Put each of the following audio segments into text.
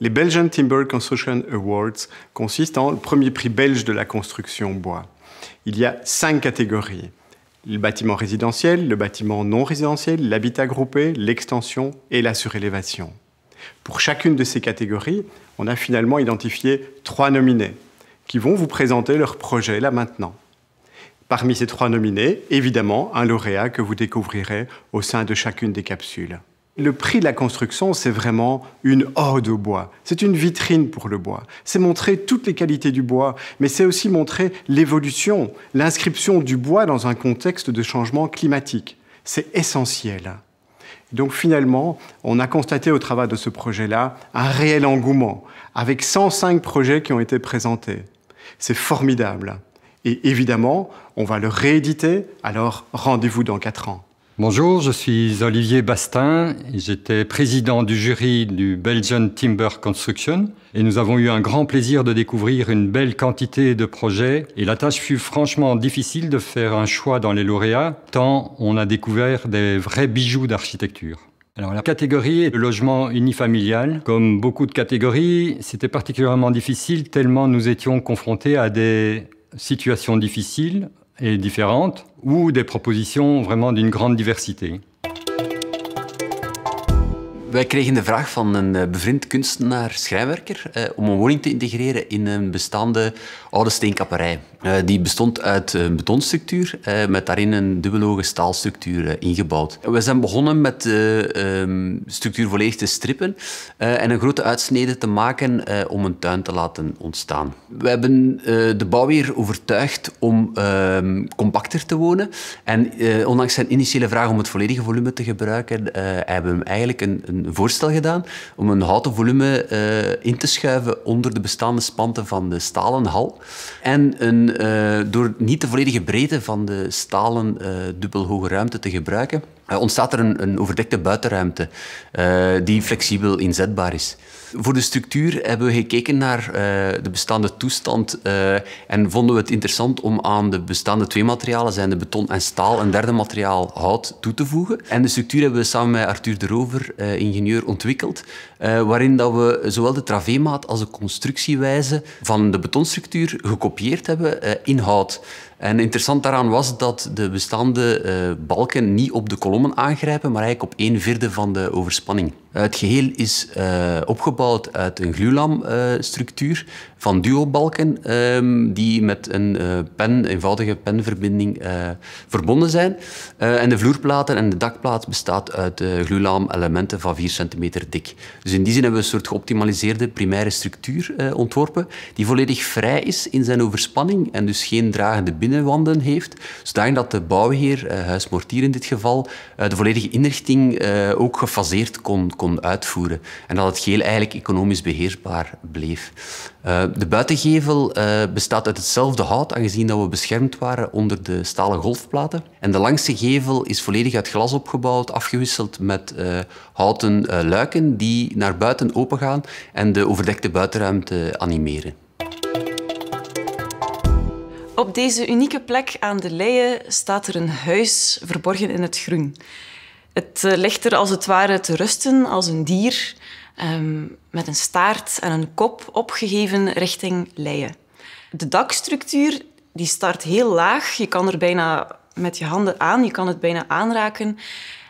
Les Belgian Timber Construction Awards consistent en le premier prix belge de la construction bois. Il y a 5 catégories. Le bâtiment résidentiel, le bâtiment non résidentiel, l'habitat groupé, l'extension et la surélévation. Pour chacune de ces catégories, on a finalement identifié 3 nominés qui vont vous présenter leur projet là maintenant. Parmi ces 3 nominés, évidemment, un lauréat que vous découvrirez au sein de chacune des capsules. Le prix de la construction, c'est vraiment une ode au bois. C'est une vitrine pour le bois. C'est montrer toutes les qualités du bois, mais c'est aussi montrer l'évolution, l'inscription du bois dans un contexte de changement climatique. C'est essentiel. Donc finalement, on a constaté au travers de ce projet-là un réel engouement, avec 105 projets qui ont été présentés. C'est formidable. Et évidemment, on va le rééditer, alors rendez-vous dans 4 ans. Bonjour, je suis Olivier Bastin et j'étais président du jury du Belgian Timber Construction et nous avons eu un grand plaisir de découvrir une belle quantité de projets et la tâche fut franchement difficile de faire un choix dans les lauréats tant on a découvert des vrais bijoux d'architecture. Alors la catégorie est le logement unifamilial. Comme beaucoup de catégories, c'était particulièrement difficile tellement nous étions confrontés à des situations difficiles et différentes, ou des propositions vraiment d'une grande diversité. Wij kregen de vraag van een bevriend kunstenaar-schrijnwerker om een woning te integreren in een bestaande oude steenkapperij. Die bestond uit een betonstructuur met daarin een dubbelhoge staalstructuur ingebouwd. We zijn begonnen met de structuur volledig te strippen en een grote uitsnede te maken om een tuin te laten ontstaan. We hebben de bouwheer overtuigd om compacter te wonen en ondanks zijn initiële vraag om het volledige volume te gebruiken, hebben we hem eigenlijk een voorstel gedaan om een houten volume in te schuiven onder de bestaande spanten van de stalen hal. En door niet de volledige breedte van de stalen dubbelhoge ruimte te gebruiken, ontstaat er een overdekte buitenruimte die flexibel inzetbaar is. Voor de structuur hebben we gekeken naar de bestaande toestand en vonden we het interessant om aan de bestaande 2 materialen, zijn de beton en staal, een derde materiaal, hout, toe te voegen. En de structuur hebben we samen met Arthur de Rover, ingenieur, ontwikkeld, waarin dat we zowel de traveemaat als de constructiewijze van de betonstructuur gekopieerd hebben in hout. En interessant daaraan was dat de bestaande balken niet op de kolommen aangrijpen, maar eigenlijk op 1/4 van de overspanning. Het geheel is opgebouwd uit een glulamstructuur van duobalken die met een eenvoudige penverbinding verbonden zijn. En de vloerplaten en de dakplaat bestaat uit glulamelementen van 4 centimeter dik. Dus in die zin hebben we een soort geoptimaliseerde primaire structuur ontworpen die volledig vrij is in zijn overspanning en dus geen dragende binnenwanden heeft, zodat de bouwheer, Huis Mortier in dit geval, de volledige inrichting ook gefaseerd kon uitvoeren. En dat het geheel eigenlijk economisch beheersbaar bleef. De buitengevel bestaat uit hetzelfde hout, aangezien dat we beschermd waren onder de stalen golfplaten. En de langste gevel is volledig uit glas opgebouwd, afgewisseld met houten luiken die naar buiten opengaan en de overdekte buitenruimte animeren. Op deze unieke plek aan de Leie staat er een huis verborgen in het groen. Het ligt er als het ware te rusten als een dier met een staart en een kop opgeheven richting Leie. De dakstructuur die start heel laag. Je kan er bijna met je handen aan, je kan het bijna aanraken.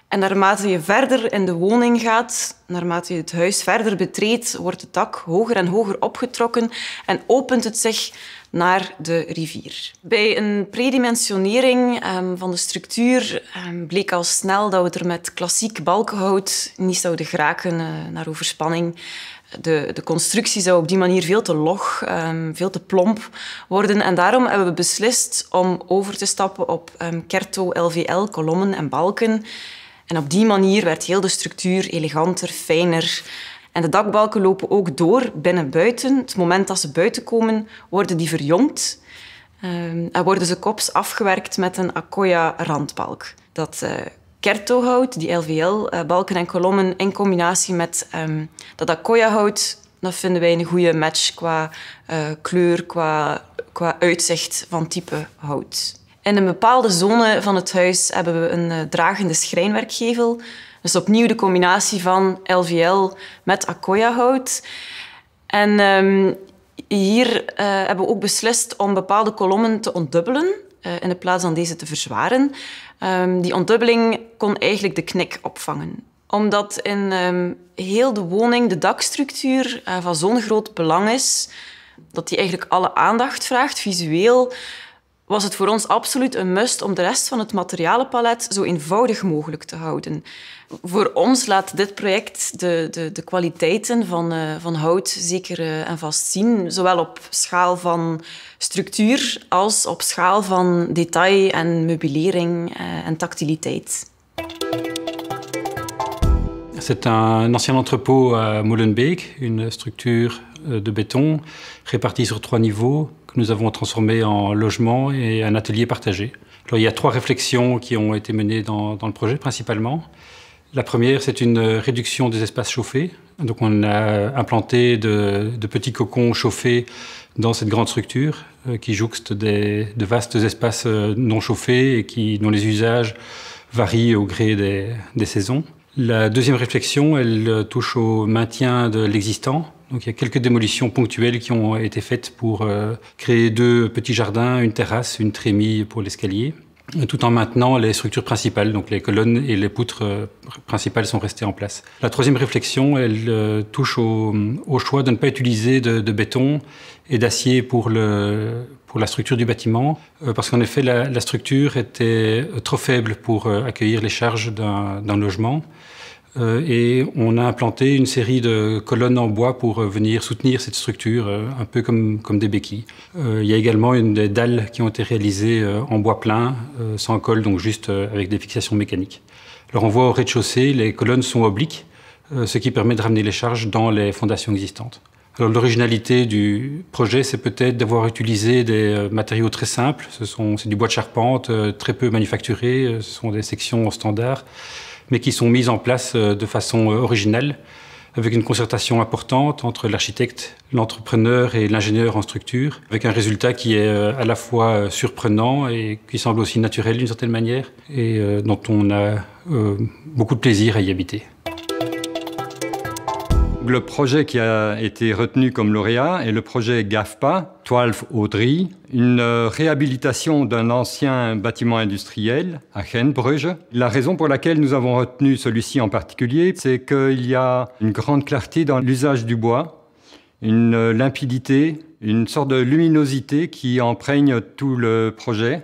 En naarmate je verder in de woning gaat, naarmate je het huis verder betreedt, wordt het dak hoger en hoger opgetrokken en opent het zich naar de rivier. Bij een predimensionering van de structuur bleek al snel dat we er met klassiek balkenhout niet zouden geraken naar overspanning. De constructie zou op die manier veel te log, veel te plomp worden. En daarom hebben we beslist om over te stappen op Kerto LVL, kolommen en balken. En op die manier werd heel de structuur eleganter, fijner. En de dakbalken lopen ook door binnen-buiten. Het moment dat ze buiten komen, worden die verjongd. En worden ze kops afgewerkt met een Accoya-randbalk. Dat Kerto-hout, die LVL-balken en kolommen, in combinatie met dat Accoya-hout, dat vinden wij een goede match qua kleur, qua uitzicht van type hout. In een bepaalde zone van het huis hebben we een dragende schrijnwerkgevel. Dus opnieuw de combinatie van LVL met Accoya-hout. En hier hebben we ook beslist om bepaalde kolommen te ontdubbelen in de plaats van deze te verzwaren. Die ontdubbeling kon eigenlijk de knik opvangen. Omdat in heel de woning de dakstructuur van zo'n groot belang is, dat die eigenlijk alle aandacht vraagt, visueel, was het voor ons absoluut een must om de rest van het materialenpalet zo eenvoudig mogelijk te houden. Voor ons laat dit project de kwaliteiten van hout zeker en vast zien, zowel op schaal van structuur als op schaal van detail en meubilering en tactiliteit. C'est un ancien entrepôt à Molenbeek, une structure de béton répartie sur 3 niveaux que nous avons transformé en logement et un atelier partagé. Alors, il y a 3 réflexions qui ont été menées dans le projet principalement. La première, c'est une réduction des espaces chauffés. Donc on a implanté de petits cocons chauffés dans cette grande structure qui jouxte de vastes espaces non chauffés et dont les usages varient au gré des saisons. La deuxième réflexion, elle touche au maintien de l'existant. Donc il y a quelques démolitions ponctuelles qui ont été faites pour créer 2 petits jardins, une terrasse, une trémie pour l'escalier, tout en maintenant les structures principales, donc les colonnes et les poutres principales sont restées en place. La troisième réflexion, elle touche au choix de ne pas utiliser de béton et d'acier pour la structure du bâtiment, parce qu'en effet, la structure était trop faible pour accueillir les charges d'un logement. Et on a implanté une série de colonnes en bois pour venir soutenir cette structure, un peu comme des béquilles. Il y a également des dalles qui ont été réalisées en bois plein, sans colle, donc juste avec des fixations mécaniques. Alors on voit au rez-de-chaussée, les colonnes sont obliques, ce qui permet de ramener les charges dans les fondations existantes. Alors l'originalité du projet, c'est peut-être d'avoir utilisé des matériaux très simples. C'est du bois de charpente, très peu manufacturé, ce sont des sections standards, mais qui sont mises en place de façon originale, avec une concertation importante entre l'architecte, l'entrepreneur et l'ingénieur en structure, avec un résultat qui est à la fois surprenant et qui semble aussi naturel d'une certaine manière, et dont on a beaucoup de plaisir à y habiter. Le projet qui a été retenu comme lauréat est le projet GAFPA, 12 Audry, une réhabilitation d'un ancien bâtiment industriel à Gentbrugge. La raison pour laquelle nous avons retenu celui-ci en particulier, c'est qu'il y a une grande clarté dans l'usage du bois, une limpidité, une sorte de luminosité qui imprègne tout le projet.